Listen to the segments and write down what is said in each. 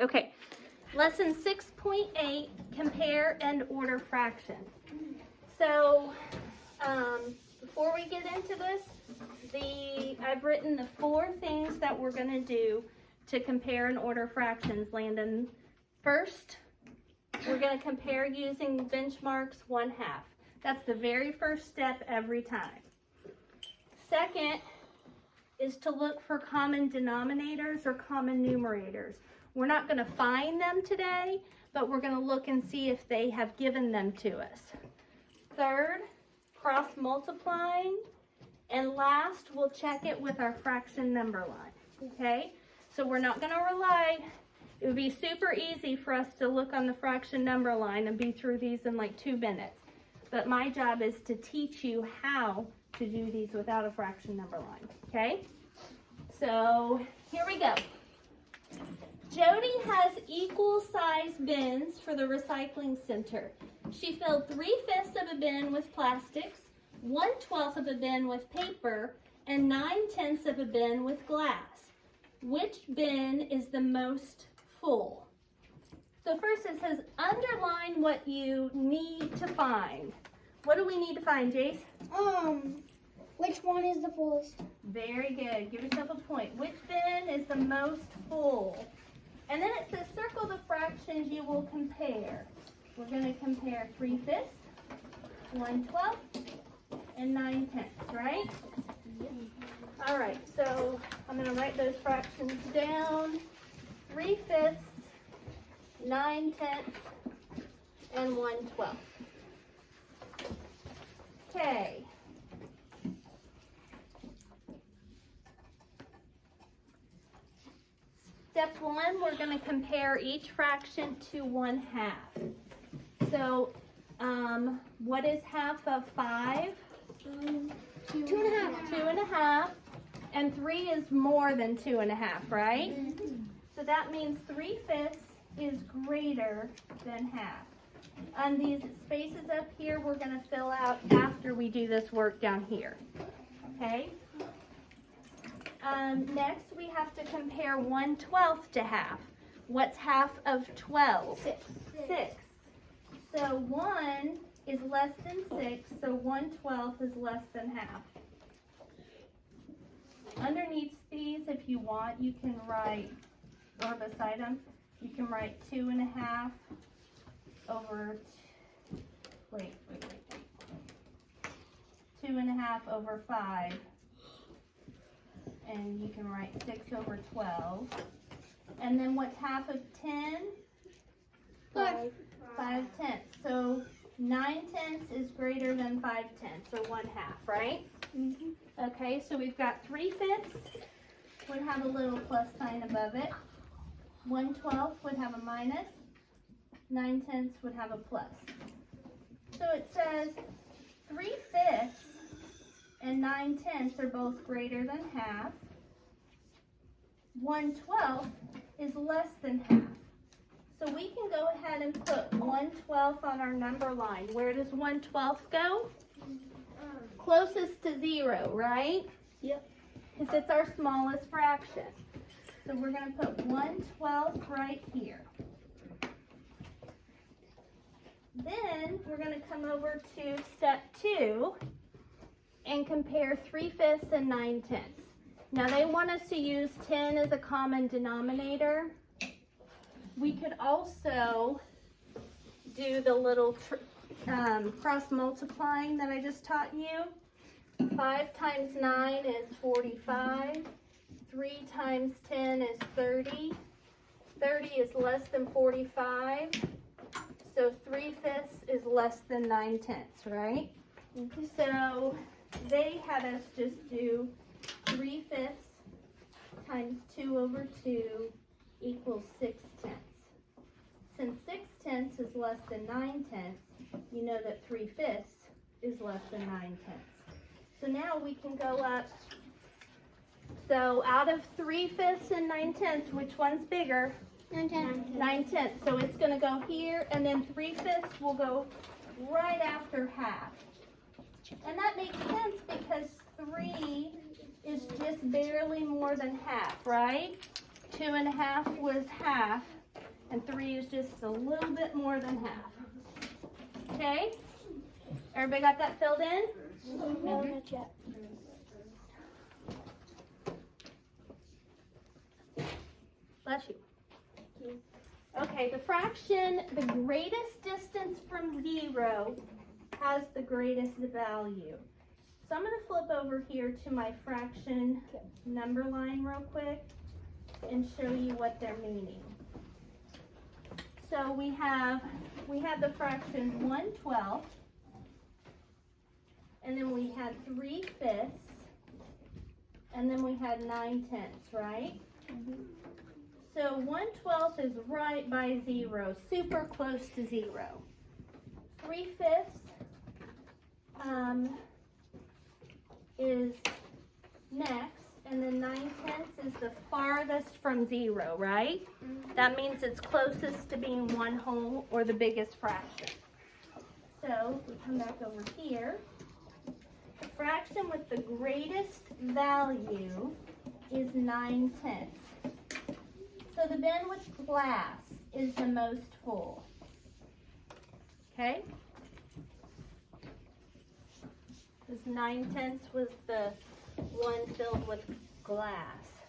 Okay, lesson 6.8, compare and order fractions. So, before we get into this, I've written the 4 things that we're going to do to compare and order fractions, Landon. First, we're going to compare using benchmarks 1/2. That's the very first step every time. Second is to look for common denominators or common numerators. We're not going to find them today, but we're going to look and see if they have given them to us. Third, cross multiplying. And last, we'll check it with our fraction number line, okay? So we're not going to rely, it would be super easy for us to look on the fraction number line and be through these in like 2 minutes. But my job is to teach you how to do these without a fraction number line, okay? So here we go. Jody has equal size bins for the recycling center. She filled 3/5 of a bin with plastics, 1/12 of a bin with paper, and 9/10 of a bin with glass. Which bin is the most full? So first it says underline what you need to find. What do we need to find, Jace? Which one is the fullest? Very good. Give yourself a point. Which bin is the most full? And then it says circle the fractions you will compare. We're going to compare 3/5, 1/12, and 9/10, right? All right, so I'm going to write those fractions down. 3/5, 9/10, and 1/12. Okay. Step 1, we're going to compare each fraction to 1/2. So, what is half of 5? 2.5. 2.5. And 3 is more than 2.5, right? So that means 3/5 is greater than half. And these spaces up here, we're going to fill out after we do this work down here. Okay? Next, we have to compare 1/12 to half. What's half of 12? 6. So 1 is less than 6, so 1/12 is less than half. Underneath these, if you want, you can write, or beside them, you can write 2.5 over, 2.5 over 5. And you can write 6 over 12. And then what's half of 10? 5/10. So 9/10 is greater than 5/10, so 1/2, right? Okay, so we've got 3/5 would have a little plus sign above it. 1/12 would have a minus. 9/10 would have a plus. So it says 3/5 and 9/10 are both greater than half. 1/12 is less than half. So we can go ahead and put 1/12 on our number line. Where does 1/12 go? Closest to 0, right? Yep. Because it's our smallest fraction. So we're going to put 1/12 right here. Then we're going to come over to step 2 and compare 3/5 and 9/10. Now they want us to use 10 as a common denominator. We could also do the little cross multiplying that I just taught you. 5 times 9 is 45. 3 times 10 is 30. 30 is less than 45. So 3/5 is less than 9/10, right? So they had us just do 3/5 times 2 over 2 equals 6/10. Since 6/10 is less than 9/10, you know that 3/5 is less than 9/10. So now we can go up. So out of 3/5 and 9/10, which one's bigger? 9/10. 9/10. So it's going to go here, and then 3/5 will go right after half. And that makes sense because 3 is just barely more than half, right? 2.5 was half, and 3 is just a little bit more than half. Okay? Everybody got that filled in? No, not yet. Bless you. Okay, the fraction, the greatest distance from 0 has the greatest value. So I'm going to flip over here to my fraction number line real quick and show you what they're meaning. So we have the fraction 1/12, and then we had 3/5, and then we had 9/10, right? So 1/12 is right by 0, super close to 0. 3/5 is next, and then 9/10 is the farthest from 0, right? That means it's closest to being 1 whole or the biggest fraction. So if we come back over here, the fraction with the greatest value is 9/10. So the bin with glass is the most full. Okay? Because 9/10 was the one filled with glass.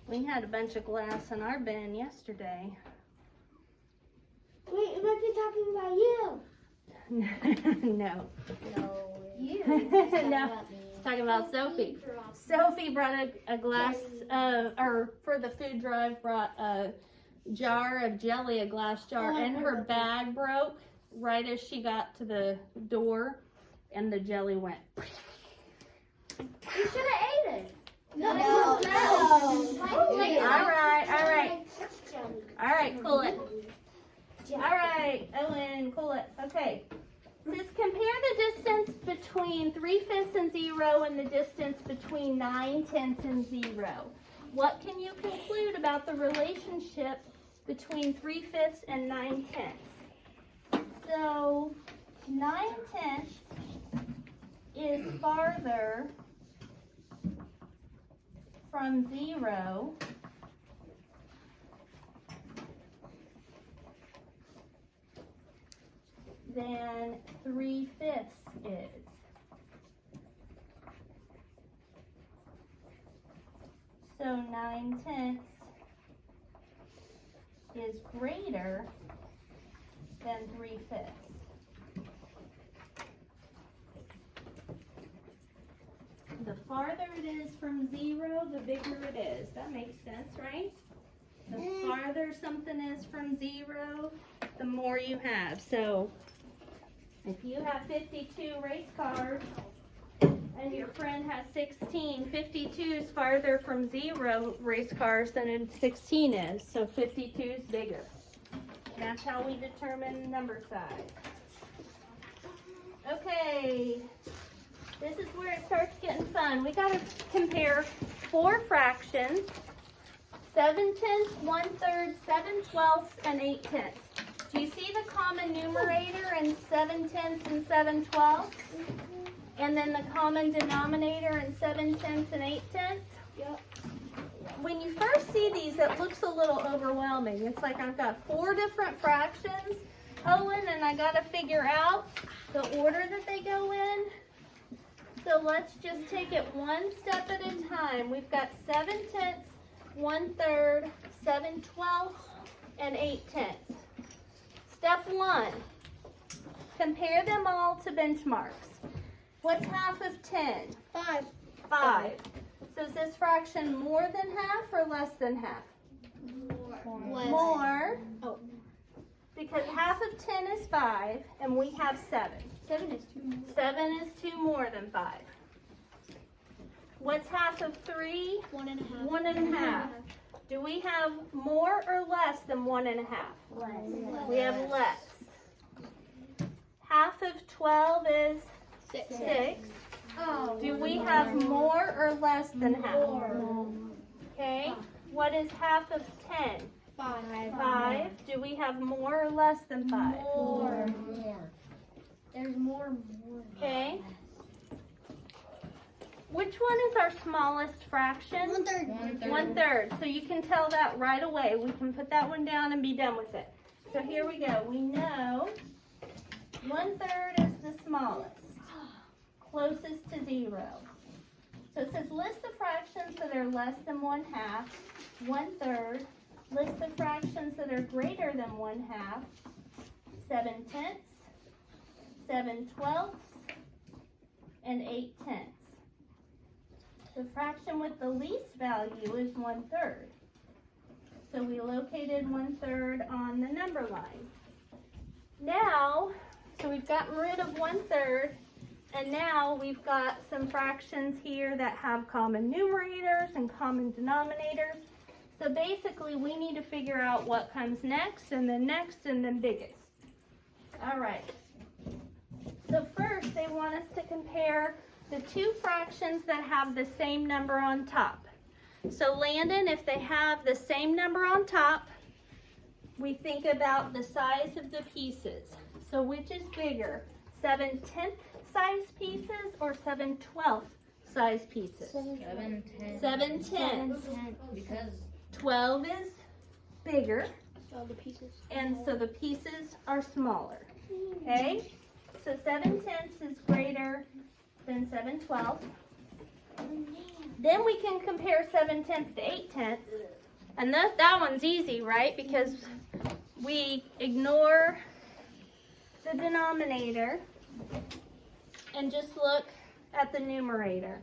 We had a bunch of glass in our bin yesterday. Wait, it might be talking about you. No. No. You. No. It's talking about Sophie. Sophie brought a glass, or for the food drive, brought a jar of jelly, a glass jar, and her bag broke right as she got to the door, and the jelly went. You should have ate it. No. All right, cool it. All right, Owen, cool it. Okay. Says compare the distance between 3/5 and 0 and the distance between 9/10 and 0. What can you conclude about the relationship between 3/5 and 9/10? So 9/10 is farther from 0 than 3/5 is. So 9/10 is greater than 3/5. The farther it is from 0, the bigger it is. That makes sense, right? The farther something is from 0, the more you have. So if you have 52 race cars and your friend has 16, 52 is farther from 0 race cars than 16 is. So 52 is bigger. That's how we determine number size. Okay, this is where it starts getting fun. We got to compare 4 fractions: 7/10, 1/3, 7/12, and 8/10. Do you see the common numerator in 7/10 and 7/12? And then the common denominator in 7/10 and 8/10? Yep. When you first see these, it looks a little overwhelming. It's like I've got 4 different fractions, Owen, and I got to figure out the order that they go in. So let's just take it one step at a time. We've got 7/10, 1/3, 7/12, and 8/10. Step 1, compare them all to benchmarks. What's half of 10? 5. 5. So is this fraction more than half or less than half? More. Oh. Because half of 10 is 5, and we have 7. 7 is 2. 7 is 2 more than 5. What's half of 3? 1.5. 1.5. Do we have more or less than 1.5? Less. We have less. Half of 12 is 6. Oh. Do we have more or less than half? More. Okay. What is half of 10? 5. 5. Do we have more or less than 5? More. There's more. Okay. which one is our smallest fraction? 1/3. 1/3. So you can tell that right away. We can put that one down and be done with it. So here we go. We know 1/3 is the smallest, closest to 0. So it says list the fractions that are less than 1/2, 1/3. List the fractions that are greater than 1/2, 7/10, 7/12, and 8/10. The fraction with the least value is 1/3. So we located 1/3 on the number line. Now, so we've gotten rid of 1/3, and now we've got some fractions here that have common numerators and common denominators. So basically we need to figure out what comes next, and then biggest. All right. So first they want us to compare the two fractions that have the same number on top. So Landon, if they have the same number on top, we think about the size of the pieces. So which is bigger, 7/10 size pieces or 7/12 size pieces? 7/10. 7/10. Because 12 is bigger, all the pieces. and so the pieces are smaller. Okay? So 7/10 is greater than 7/12. Then we can compare 7/10 to 8/10. And that one's easy, right? Because we ignore the denominator and just look at the numerator.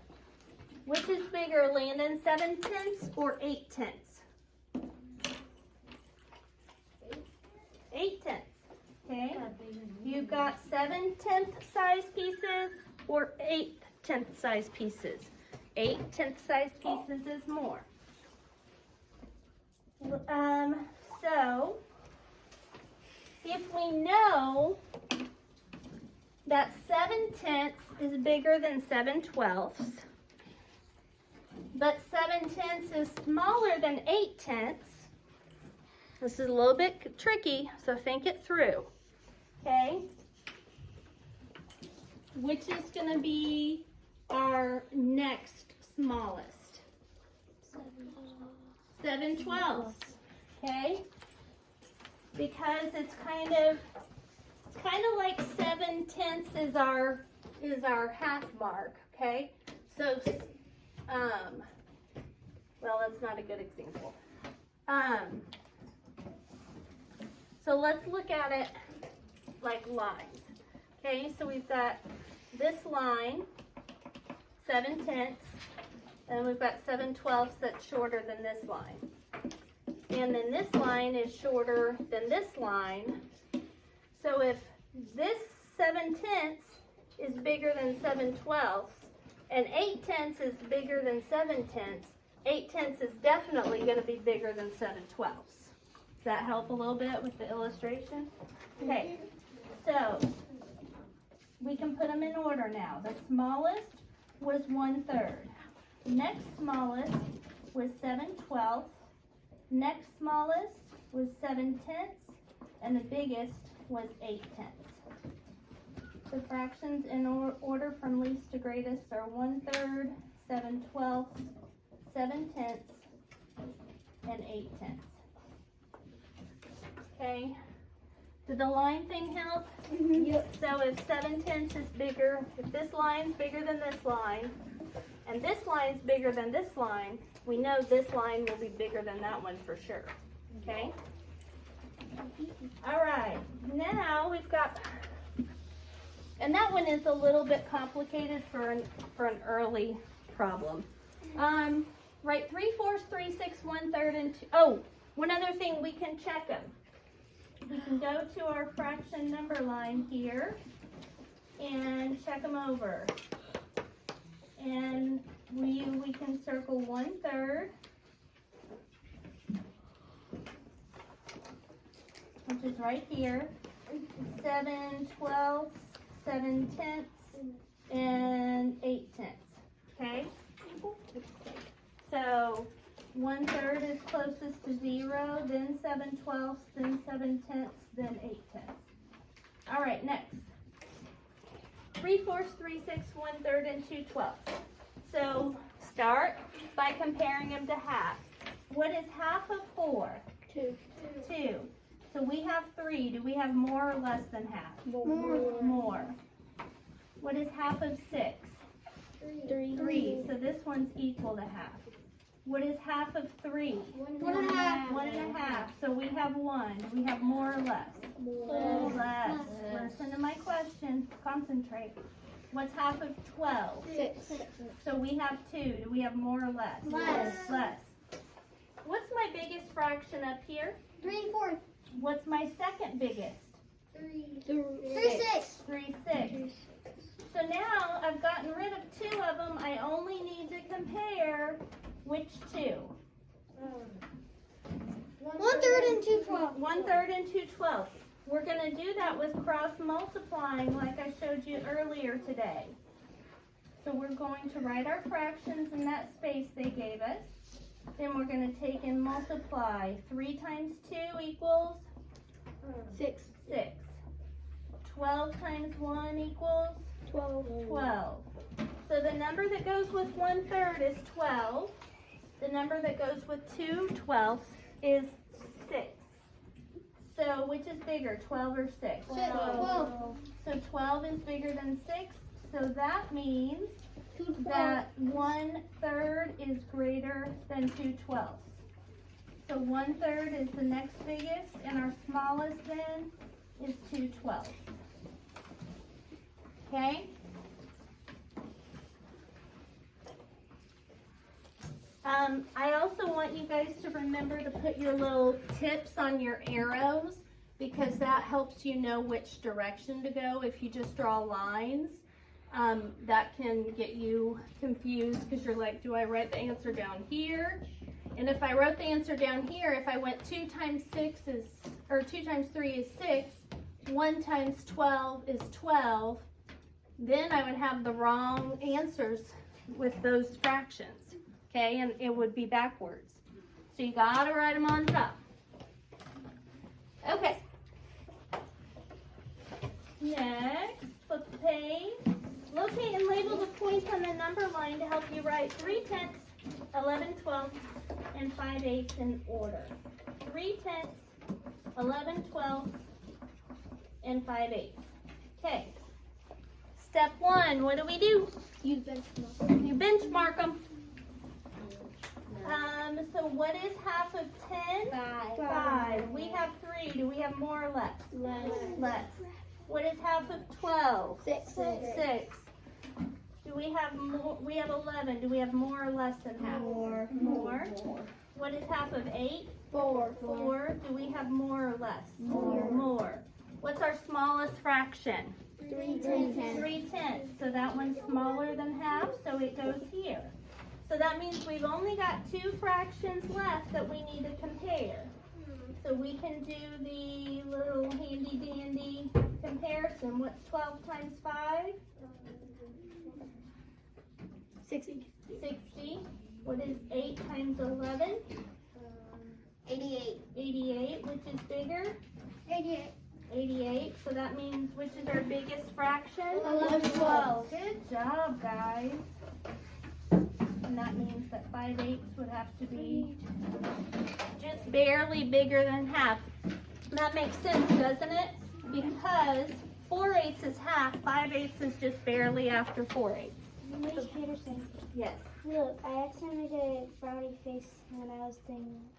Which is bigger, Landon, 7/10 or 8/10? 8/10. Okay? You've got 7/10 size pieces or 8/10 size pieces. 8/10 size pieces is more. So if we know that 7/10 is bigger than 7/12, but 7/10 is smaller than 8/10, this is a little bit tricky, so think it through. Okay? Which is going to be our next smallest? 7/12. Okay? Because it's kind of like 7/10 is our half mark. Okay? So well, that's not a good example. So let's look at it like lines. Okay, so we've got this line, 7/10, and we've got 7/12 that's shorter than this line. And then this line is shorter than this line. So if this 7/10 is bigger than 7/12, and 8/10 is bigger than 7/10, 8/10 is definitely going to be bigger than 7/12. Does that help a little bit with the illustration? Okay, so we can put them in order now. The smallest was 1/3. Next smallest was 7/12. Next smallest was 7/10, and the biggest was 8/10. The fractions in order from least to greatest are 1/3, 7/12, 7/10, and 8/10. Okay. Did the line thing help? Yep. So if 7/10 is bigger, if this line's bigger than this line, and this line's bigger than this line, we know this line will be bigger than that one for sure. Okay? All right. Now we've got, and that one is a little bit complicated for an early problem. Write 3/4, 3/6, 1/3, and 2. Oh, one other thing, we can check them. We can go to our fraction number line here and check them over. And we can circle 1/3, which is right here. 7/12, 7/10, and 8/10. Okay? So 1/3 is closest to 0, then 7/12, then 7/10, then 8/10. All right, next. 3/4, 3/6, 1/3, and 2/12. So start by comparing them to half. What is half of 4? 2. 2. So we have 3. Do we have more or less than half? More. What is half of 6? 3. So this one's equal to half. What is half of 3? 1.5. 1.5. So we have 1. Do we have more or less? Less. Listen to my question. Concentrate. What's half of 12? 6. So we have 2. Do we have more or less? Less. What's my biggest fraction up here? 3/4. What's my second biggest? 3/6. 3/6. So now I've gotten rid of 2 of them. I only need to compare which 2? 1/3 and 2/12. 1/3 and 2/12. We're going to do that with cross multiplying like I showed you earlier today. So we're going to write our fractions in that space they gave us. Then we're going to take and multiply. 3 times 2 equals 6. 6. 12 times 1 equals 12. So the number that goes with 1/3 is 12. The number that goes with 2/12 is 6. So which is bigger, 12 or 6? 12. So 12 is bigger than 6. So that means that 1/3 is greater than 2/12. So 1/3 is the next biggest, and our smallest then is 2/12. Okay? I also want you guys to remember to put your little tips on your arrows, because that helps you know which direction to go. If you just draw lines, that can get you confused, because you're like, do I write the answer down here? And if I wrote the answer down here, if I went 2 times 6 is, or 2 times 3 is 6, 1 times 12 is 12, then I would have the wrong answers with those fractions, okay? And it would be backwards. So you gotta write them on top. Okay. Next, flip the page. Locate and label the points on the number line to help you write 3/10, 11/12, and 5/8 in order. 3/10, 11/12, and 5/8. Okay. Step 1, what do? Use benchmark. You benchmark them. So what is half of 10? 5. We have 3. Do we have more or less? Less. What is half of 12? 6. 6. Do we have more? We have 11. Do we have more or less than half? More. What is half of 8? 4. 4. Do we have more or less? More. What's our smallest fraction? 3/10. 3/10. So that one's smaller than half, so it goes here. So that means we've only got 2 fractions left that we need to compare. So we can do the little handy dandy comparison. What's 12 times 5? 60. 60. What is 8 times 11? 88. 88. Which is bigger? 88. 88. So that means which is our biggest fraction? 11/12. Good job, guys. And that means that 5/8 would have to be just barely bigger than half. That makes sense, doesn't it? Because 4/8 is half, 5/8 is just barely after 4/8. Miss Peterson, Yes. look, I accidentally did a frowny face when I was thinking.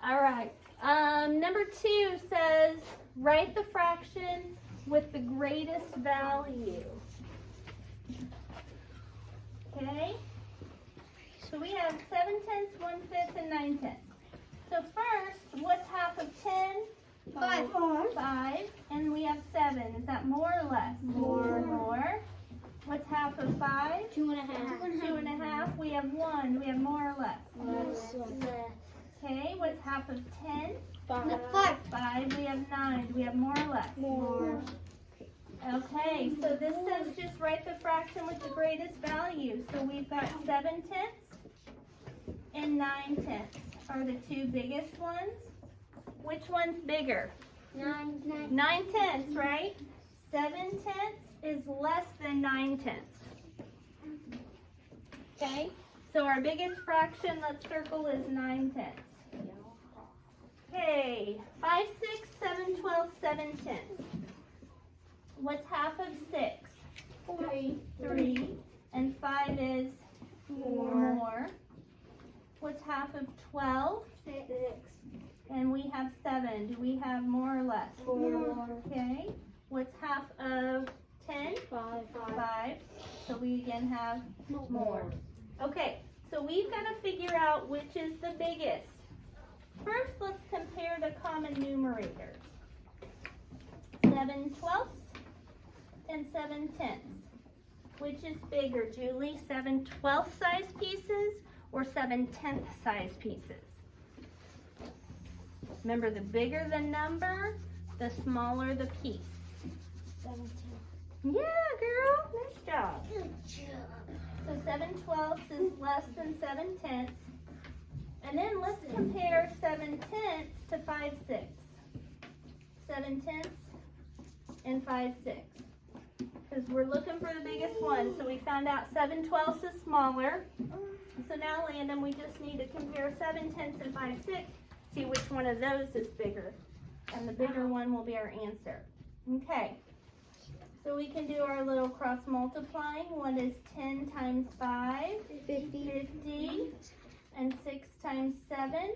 All right. Number 2 says, write the fraction with the greatest value. Okay? So we have 7/10, 1/5, and 9/10. So first, what's half of 10? 5. 5. And we have 7. Is that more or less? More. What's half of 5? 2.5. 2.5. We have 1. Do we have more or less? Okay, what's half of 10? 5. 5. We have 9. Do we have more or less? More. Okay, so this says just write the fraction with the greatest value. So we've got 7/10 and 9/10 are the 2 biggest ones. Which one's bigger? 9. 9/10, right? 7/10 is less than 9/10. Okay, so our biggest fraction, let's circle, is 9/10. Okay, 5, 6, 7, 12, 7/10. What's half of 6? 3. And 5 is 4. What's half of 12? 6. And we have 7. Do we have more or less? 4. Okay. What's half of 10? 5. So we again have more. Okay, so we've got to figure out which is the biggest. First, let's compare the common numerators. 7/12 and 7/10. Which is bigger, Julie? 7/12 size pieces or 7/10 size pieces? Remember, the bigger the number, the smaller the piece. 17. Yeah, girl, nice job. Good job. So 7/12 is less than 7/10. And then let's compare 7/10 to 5/6. 7/10 and 5/6. Because we're looking for the biggest one. So we found out 7/12 is smaller. So now, Landon, we just need to compare 7/10 and 5/6. See which one of those is bigger. And the bigger one will be our answer. Okay. So we can do our little cross multiplying. One is 10 times 5, 50. And 6 times 7,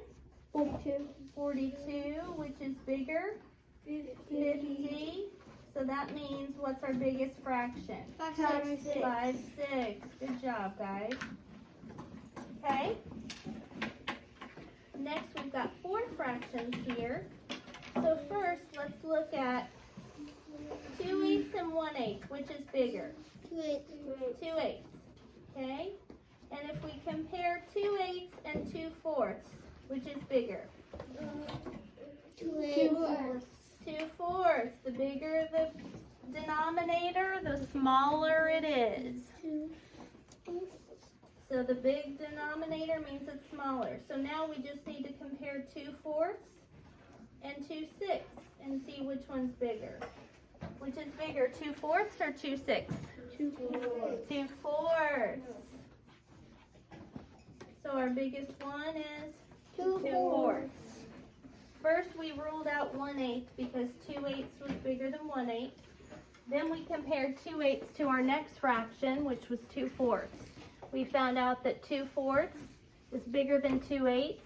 42, which is bigger, 50. So that means, what's our biggest fraction? 5 times 6. 5, 6. Good job, guys. Okay. Next, we've got 4 fractions here. So first, let's look at 2/8 and 1/8. Which is bigger? 2/8. Okay. And if we compare 2/8 and 2/4, which is bigger? 2/8. 2/4. The bigger the denominator, the smaller it is. So the big denominator means it's smaller. So now we just need to compare 2/4 and 2/6 and see which one's bigger. Which is bigger, 2/4 or 2/6? 2/4. So our biggest one is 2/4. First, we ruled out 1/8 because 2/8 was bigger than 1/8. Then we compared 2/8 to our next fraction, which was 2/4. We found out that 2/4 is bigger than 2/8.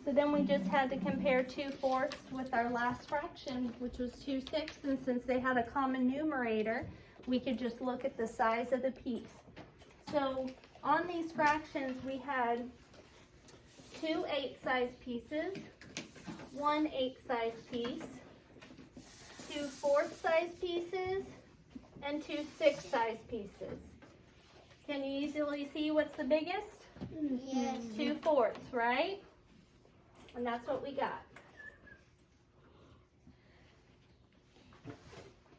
So then we just had to compare 2/4 with our last fraction, which was 2/6. And since they had a common numerator, we could just look at the size of the piece. So on these fractions, we had 2 8 size pieces, 1 8 size piece, 2 4 size pieces, and 2 6 size pieces. Can you easily see what's the biggest? Yes. 2/4, right? And that's what we got.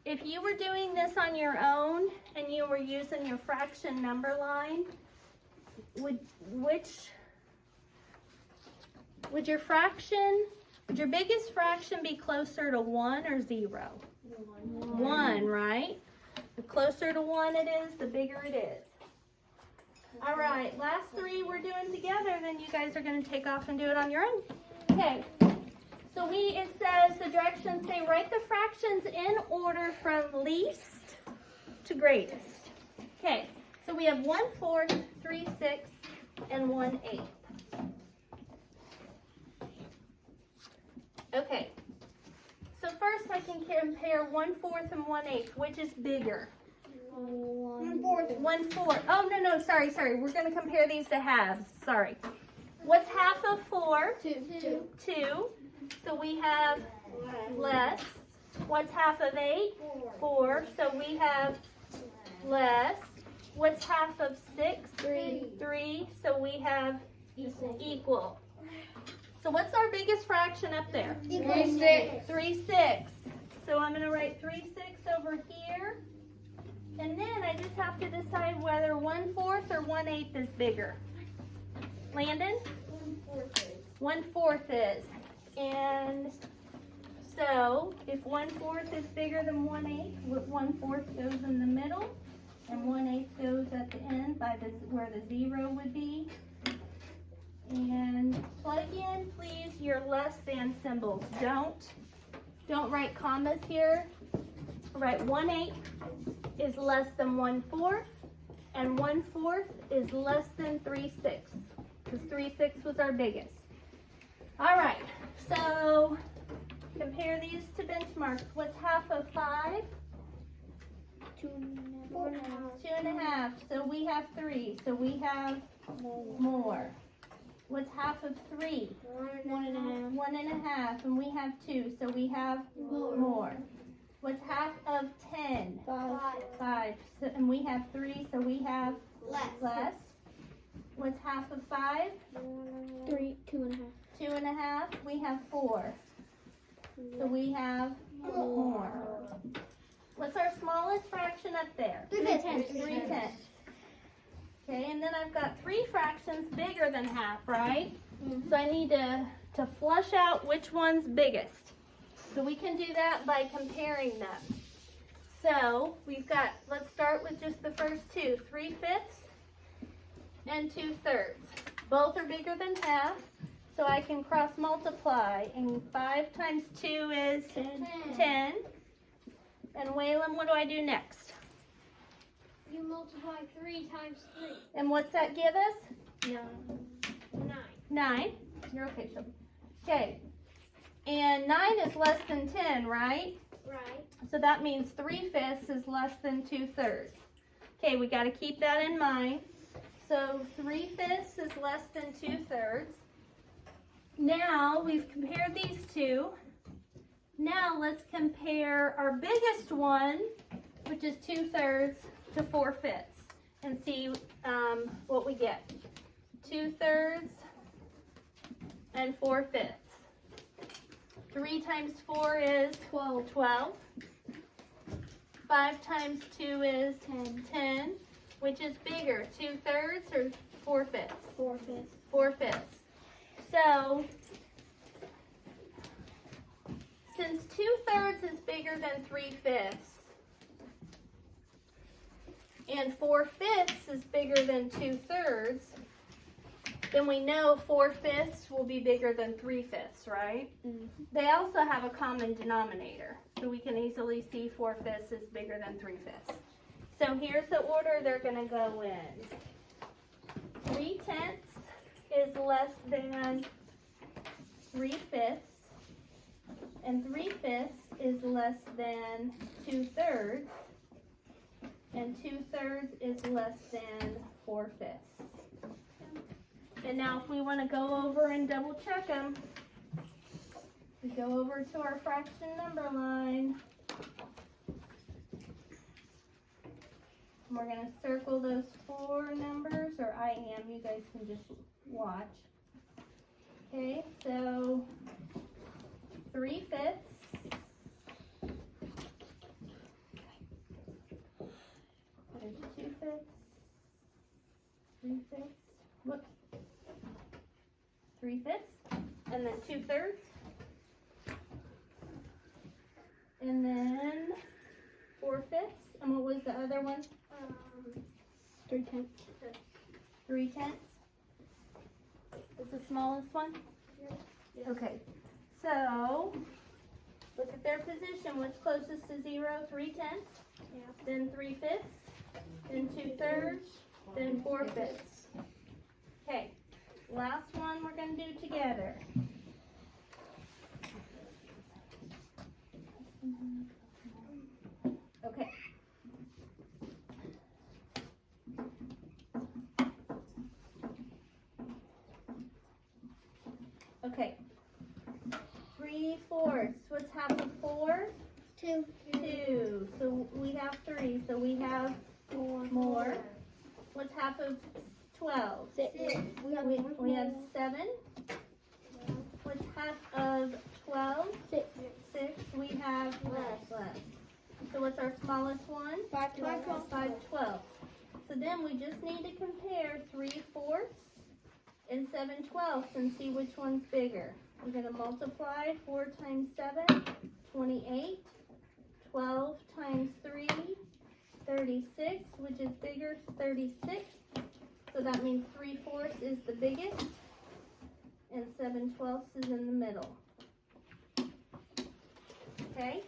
If you were doing this on your own and you were using your fraction number line, would your biggest fraction be closer to 1 or 0? 1, right? The closer to 1 it is, the bigger it is. All right, last 3 we're doing together, then you guys are going to take off and do it on your own. Okay, so it says, the directions say, write the fractions in order from least to greatest. Okay, so we have 1/4, 3/6, and 1/8. Okay, so first I can compare 1/4 and 1/8. Which is bigger? 1/4. Oh, no, sorry. We're going to compare these to halves. Sorry. What's half of 4? 2. So we have less. What's half of 8? 4. So we have less. What's half of 6? 3. So we have equal. So what's our biggest fraction up there? 3/6. So I'm going to write 3/6 over here. And then I just have to decide whether 1/4 or 1/8 is bigger. Landon? 1/4 is. And so if 1/4 is bigger than 1/8, 1/4 goes in the middle. And 1/8 goes at the end by where the 0 would be. And plug in, please, your less than symbols. Don't write commas here. Write 1/8 is less than 1/4, and 1/4 is less than 3/6, because 3/6 was our biggest. All right, so compare these to benchmarks. What's half of 5? 2.5. 2.5. So we have 3. So we have more. What's half of 3? 1.5. 1.5. And we have 2. So we have more. What's half of 10? 5. 5. So, and we have 3. So we have less. What's half of 5? 3. 2.5. 2.5. We have 4. So we have more. What's our smallest fraction up there? 3/10. 3/10. Okay, and then I've got 3 fractions bigger than half, right? So I need to flush out which one's biggest. So we can do that by comparing them. So we've got, let's start with just the first 2, 3/5 and 2/3. Both are bigger than half, so I can cross multiply. And 5 times 2 is 10. And Waylon, what do I do next? You multiply 3 times 3. And what's that give us? 9. 9. You're okay, Shelby. Okay. And 9 is less than 10, right? Right. So that means 3/5 is less than 2/3. Okay, we got to keep that in mind. So 3/5 is less than 2/3. Now we've compared these two. Now let's compare our biggest one, which is 2/3, to 4/5, and see what we get. 2/3 and 4/5. 3 times 4 is 12. 5 times 2 is 10. Which is bigger, 2/3 or 4/5? 4/5. 4/5. So, since 2/3 is bigger than 3/5, and 4/5 is bigger than 2/3, then we know 4/5 will be bigger than 3/5, right? They also have a common denominator, so we can easily see 4/5 is bigger than 3/5. So here's the order they're going to go in. 3/10 is less than 3/5, and 3/5 is less than 2/3, and 2/3 is less than 4/5. And now if we want to go over and double check them, we go over to our fraction number line. We're going to circle those 4 numbers, or I am. You guys can just watch. Okay, so 3/5. There's 2/5. 3/5. Whoops. 3/5. And then 2/3. And then 4/5. And what was the other one? 3/10. 3/10. Is the smallest one? Yes. Okay. So, look at their position. What's closest to 0? 3/10. Yeah. Then 3/5. Then 2/3. Then 4/5. Okay. Last one we're going to do together. Okay. Okay. 3/4. What's half of 4? 2. 2. So we have 3. So we have 4. more. What's half of 12? 6. We have 7. What's half of 12? 6. 6. We have less. So what's our smallest one? 5/12. 5/12. So then we just need to compare 3/4 and 7/12 and see which one's bigger. We're going to multiply 4 times 7, 28. 12 times 3, 36, which is here's 36. So that means 3/4 is the biggest. And 7/12 is in the middle. Okay?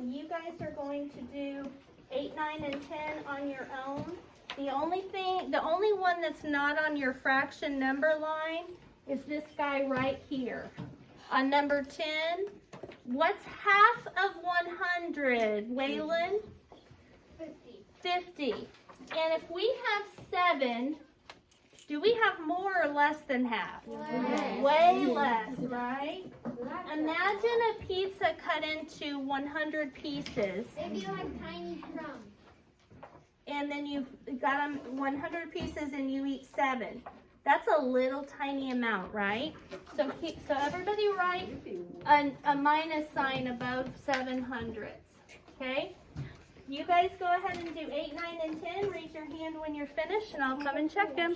You guys are going to do 8, 9, and 10 on your own. The only one that's not on your fraction number line is this guy right here. On number 10, what's half of 100, Waylon? 50. 50. And if we have 7, do we have more or less than half? Less. Way less, right? Imagine a pizza cut into 100 pieces, They'd be like tiny crumbs. and then you've got them 100 pieces and you eat 7. That's a little tiny amount, right? So everybody write a minus sign above 700s, okay? You guys go ahead and do 8, 9, and 10. Raise your hand when you're finished, and I'll come and check them.